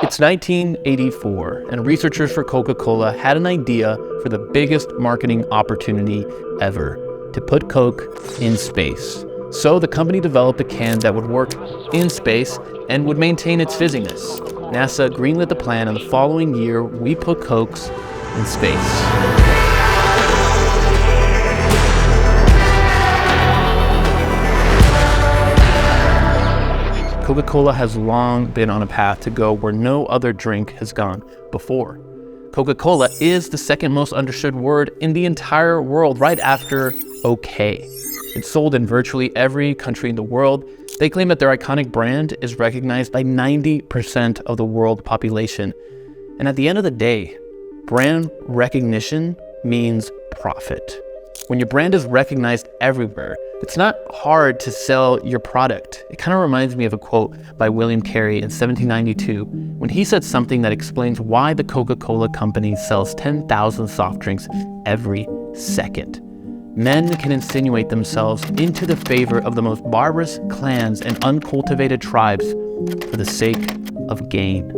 It's 1984, and researchers for Coca-Cola had an idea for the biggest marketing opportunity ever, to put Coke in space. So the company developed a can that would work in space and would maintain its fizziness. NASA greenlit the plan, and the following year, we put Cokes in space. Coca-Cola has long been on a path to go where no other drink has gone before. Coca-Cola is the second most understood word in the entire world, right after okay. It's sold in virtually every country in the world. They claim that their iconic brand is recognized by 90% of the world population. And at the end of the day, brand recognition means profit. When your brand is recognized everywhere, it's not hard to sell your product. It kind of reminds me of a quote by William Carey in 1792, when he said something that explains why the Coca-Cola company sells 10,000 soft drinks every second. Men can insinuate themselves into the favor of the most barbarous clans and uncultivated tribes for the sake of gain.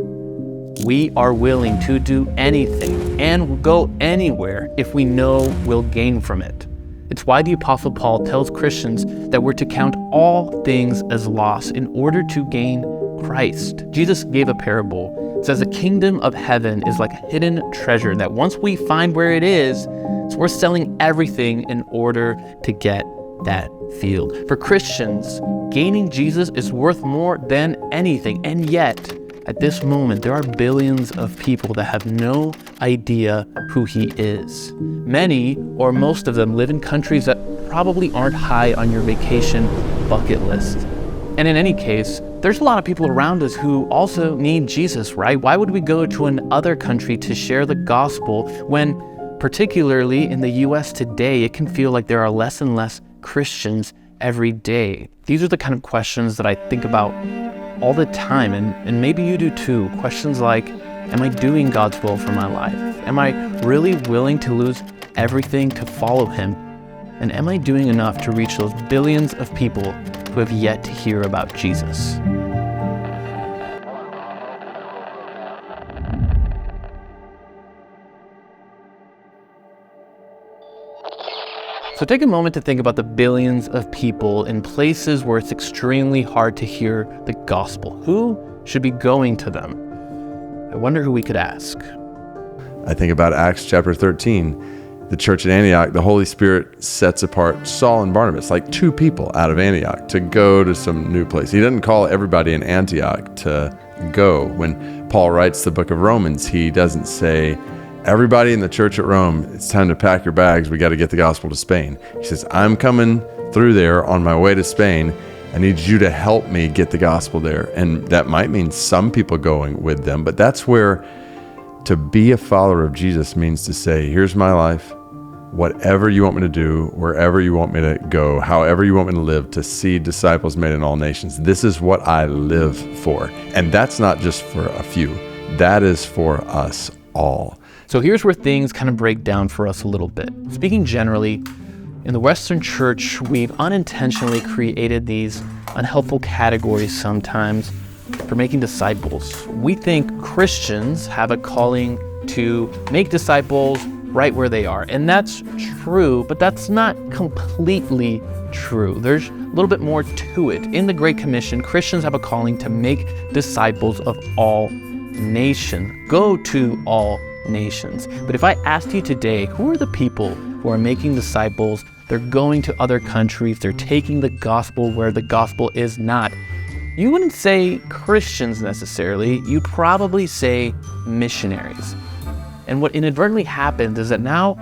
We are willing to do anything and go anywhere if we know we'll gain from it. It's why the Apostle Paul tells Christians that we're to count all things as loss in order to gain Christ. Jesus gave a parable. It says the kingdom of heaven is like a hidden treasure that once we find where it is, it's worth selling everything in order to get that field. For Christians, gaining Jesus is worth more than anything, and yet, at this moment, there are billions of people that have no idea who he is. Many, or most of them, live in countries that probably aren't high on your vacation bucket list. And in any case, there's a lot of people around us who also need Jesus, right? Why would we go to another country to share the gospel when, particularly in the US today, it can feel like there are less and less Christians every day? These are the kind of questions that I think about all the time, and maybe you do too. Questions like, am I doing God's will for my life? Am I really willing to lose everything to follow him? And am I doing enough to reach those billions of people who have yet to hear about Jesus? So take a moment to think about the billions of people in places where it's extremely hard to hear the gospel. Who should be going to them? I wonder who we could ask. I think about Acts chapter 13. The church at Antioch, the Holy Spirit sets apart Saul and Barnabas, like two people out of Antioch, to go to some new place. He doesn't call everybody in Antioch to go. When Paul writes the book of Romans, he doesn't say, everybody in the church at Rome, it's time to pack your bags. We got to get the gospel to Spain. He says, I'm coming through there on my way to Spain. I need you to help me get the gospel there. And that might mean some people going with them, but that's where to be a follower of Jesus means to say, here's my life. Whatever you want me to do, wherever you want me to go, however you want me to live, to see disciples made in all nations. This is what I live for. And that's not just for a few. That is for us all. So here's where things kind of break down for us a little bit. Speaking generally, in the Western church, we've unintentionally created these unhelpful categories sometimes for making disciples. We think Christians have a calling to make disciples right where they are. And that's true, but that's not completely true. There's a little bit more to it. In the Great Commission, Christians have a calling to make disciples of all nations. Go to all nations. But if I asked you today, who are the people who are making disciples? They're going to other countries. They're taking the gospel where the gospel is not. You wouldn't say Christians necessarily. You'd probably say missionaries. And what inadvertently happens is that now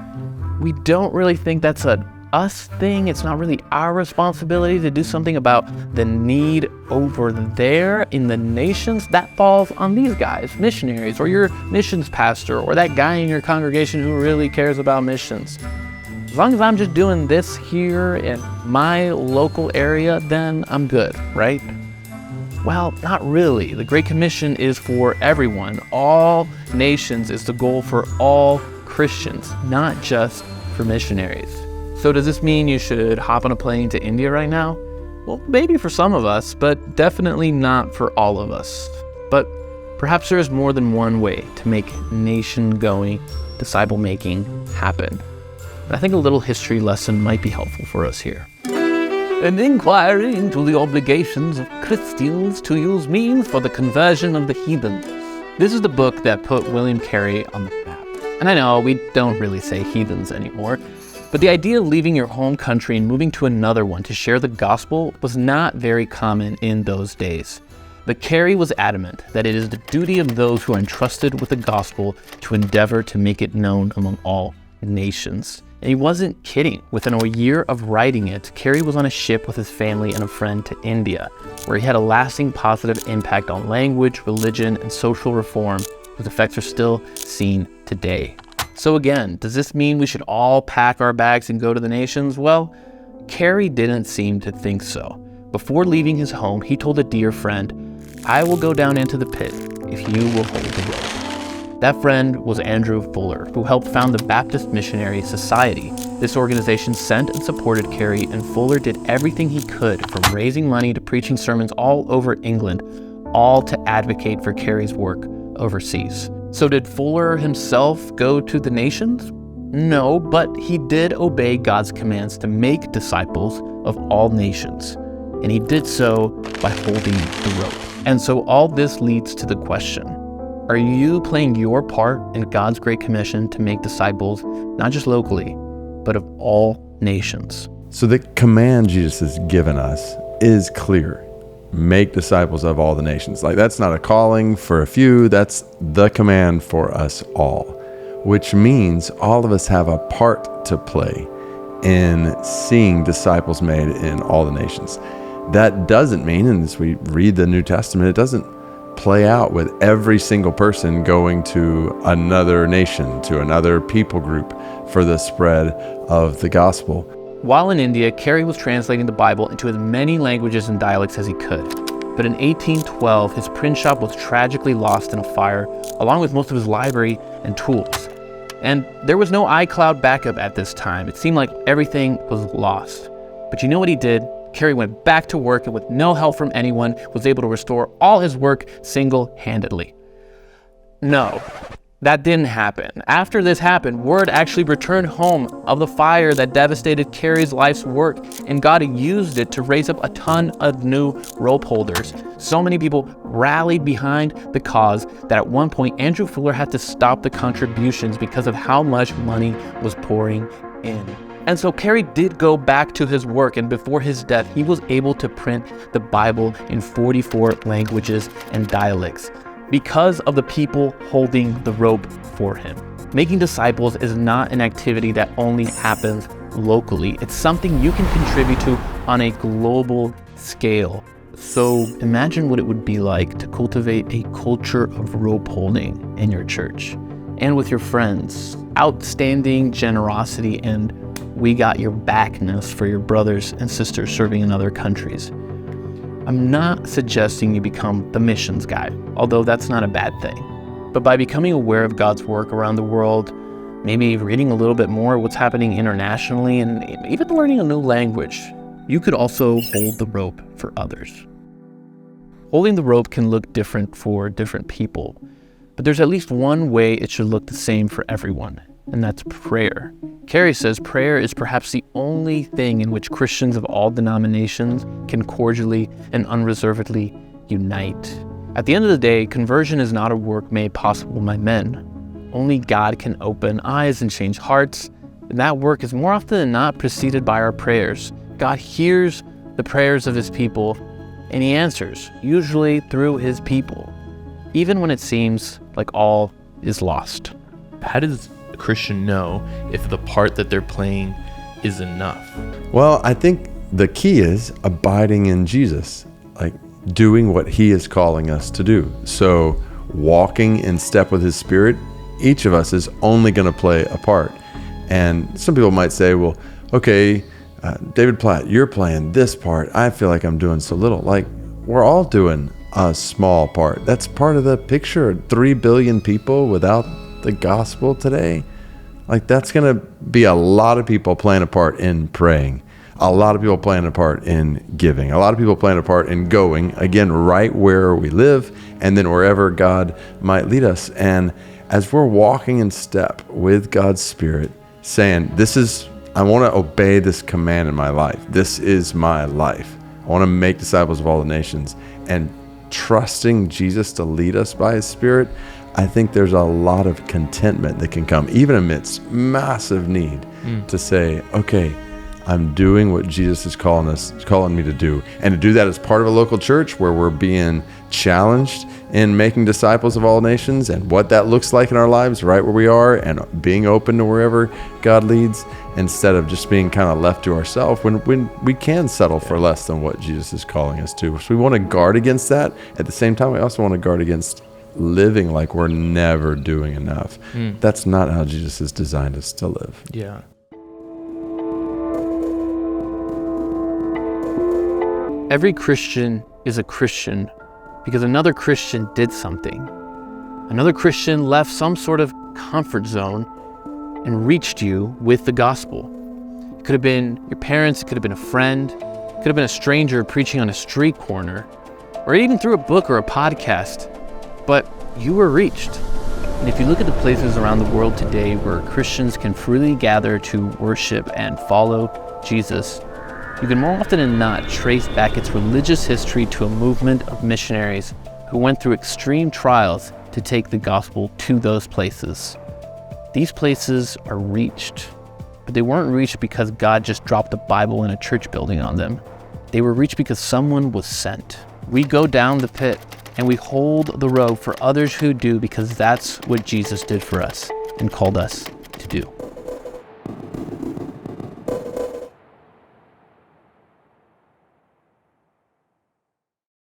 we don't really think that's a us thing. It's not really our responsibility to do something about the need over there in the nations. That falls on these guys, missionaries, or your missions pastor, or that guy in your congregation who really cares about missions. As long as I'm just doing this here in my local area, then I'm good, right? Well, not really. The Great Commission is for everyone. All nations is the goal for all Christians, not just for missionaries. So does this mean you should hop on a plane to India right now? Well, maybe for some of us, but definitely not for all of us. But Perhaps there is more than one way to make nation-going, disciple-making happen. And I think a little history lesson might be helpful for us here. An inquiry into the obligations of Christians to use means for the conversion of the heathens. This is the book that put William Carey on the map. And I know we don't really say heathens anymore, but the idea of leaving your home country and moving to another one to share the gospel was not very common in those days. But Carey was adamant that it is the duty of those who are entrusted with the gospel to endeavor to make it known among all nations. And he wasn't kidding. Within a year of writing it, Carey was on a ship with his family and a friend to India, where he had a lasting positive impact on language, religion, and social reform, whose effects are still seen today. So again, does this mean we should all pack our bags and go to the nations? Well, Carey didn't seem to think so. Before leaving his home, he told a dear friend, "I will go down into the pit if you will hold the rope." That friend was Andrew Fuller, who helped found the Baptist Missionary Society. This organization sent and supported Carey, and Fuller did everything he could, from raising money to preaching sermons all over England, all to advocate for Carey's work overseas. So did Fuller himself go to the nations? No, but he did obey God's commands to make disciples of all nations. And he did so by holding the rope. And so all this leads to the question, are you playing your part in God's great commission to make disciples, not just locally, but of all nations? So the command Jesus has given us is clear. Make disciples of all the nations. Like, that's not a calling for a few, that's the command for us all, which means all of us have a part to play in seeing disciples made in all the nations. That doesn't mean, and as we read the New Testament, it doesn't play out with every single person going to another nation, to another people group for the spread of the gospel. While in India, Carey was translating the Bible into as many languages and dialects as he could. But in 1812, his print shop was tragically lost in a fire, along with most of his library and tools. And there was no iCloud backup at this time. It seemed like everything was lost. But you know what he did? Carey went back to work, and with no help from anyone, was able to restore all his work single-handedly. No, that didn't happen. After this happened, word actually returned home of the fire that devastated Carey's life's work, and God used it to raise up a ton of new rope holders. So many people rallied behind the cause that at one point Andrew Fuller had to stop the contributions because of how much money was pouring in. And so Carey did go back to his work, and before his death, he was able to print the Bible in 44 languages and dialects because of the people holding the rope for him. Making disciples is not an activity that only happens locally. It's something you can contribute to on a global scale. So imagine what it would be like to cultivate a culture of rope holding in your church and with your friends. Outstanding generosity and we got your backness for your brothers and sisters serving in other countries. I'm not suggesting you become the missions guy, although that's not a bad thing. But by becoming aware of God's work around the world, maybe reading a little bit more of what's happening internationally, and even learning a new language, you could also hold the rope for others. Holding the rope can look different for different people, but there's at least one way it should look the same for everyone, and that's prayer. Carey says prayer is perhaps the only thing in which Christians of all denominations can cordially and unreservedly unite. At the end of the day, conversion is not a work made possible by men. Only God can open eyes and change hearts, and that work is more often than not preceded by our prayers. God hears the prayers of his people, and he answers, usually through his people, even when it seems like all is lost. How does a Christian know if the part that they're playing is enough? Well, I think the key is abiding in Jesus, like doing what he is calling us to do. So walking in step with his Spirit, each of us is only going to play a part. And some people might say, well, okay, David Platt, you're playing this part. I feel like I'm doing so little. Like, we're all doing a small part. That's part of the picture. 3 billion people without the gospel today. Like, that's going to be a lot of people playing a part in praying. A lot of people playing a part in giving. A lot of people playing a part in going, again, right where we live, and then wherever God might lead us. And as we're walking in step with God's Spirit, saying, I want to obey this command in my life. This is my life. I want to make disciples of all the nations. And trusting Jesus to lead us by his Spirit, I think there's a lot of contentment that can come, even amidst massive need, to say, okay, I'm doing what Jesus is calling me to do. And to do that as part of a local church where we're being challenged in making disciples of all nations and what that looks like in our lives right where we are, and being open to wherever God leads, instead of just being kind of left to ourselves when we can settle for less than what Jesus is calling us to. So we want to guard against that. At the same time, we also want to guard against living like we're never doing enough. That's not how Jesus has designed us to live. Yeah. Every Christian is a Christian because another Christian did something. Another Christian left some sort of comfort zone and reached you with the gospel. It could have been your parents, it could have been a friend, it could have been a stranger preaching on a street corner, or even through a book or a podcast, but you were reached. And if you look at the places around the world today where Christians can freely gather to worship and follow Jesus, you can more often than not trace back its religious history to a movement of missionaries who went through extreme trials to take the gospel to those places. These places are reached, but they weren't reached because God just dropped the Bible in a church building on them. They were reached because someone was sent. We go down the pit and we hold the road for others who do, because that's what Jesus did for us and called us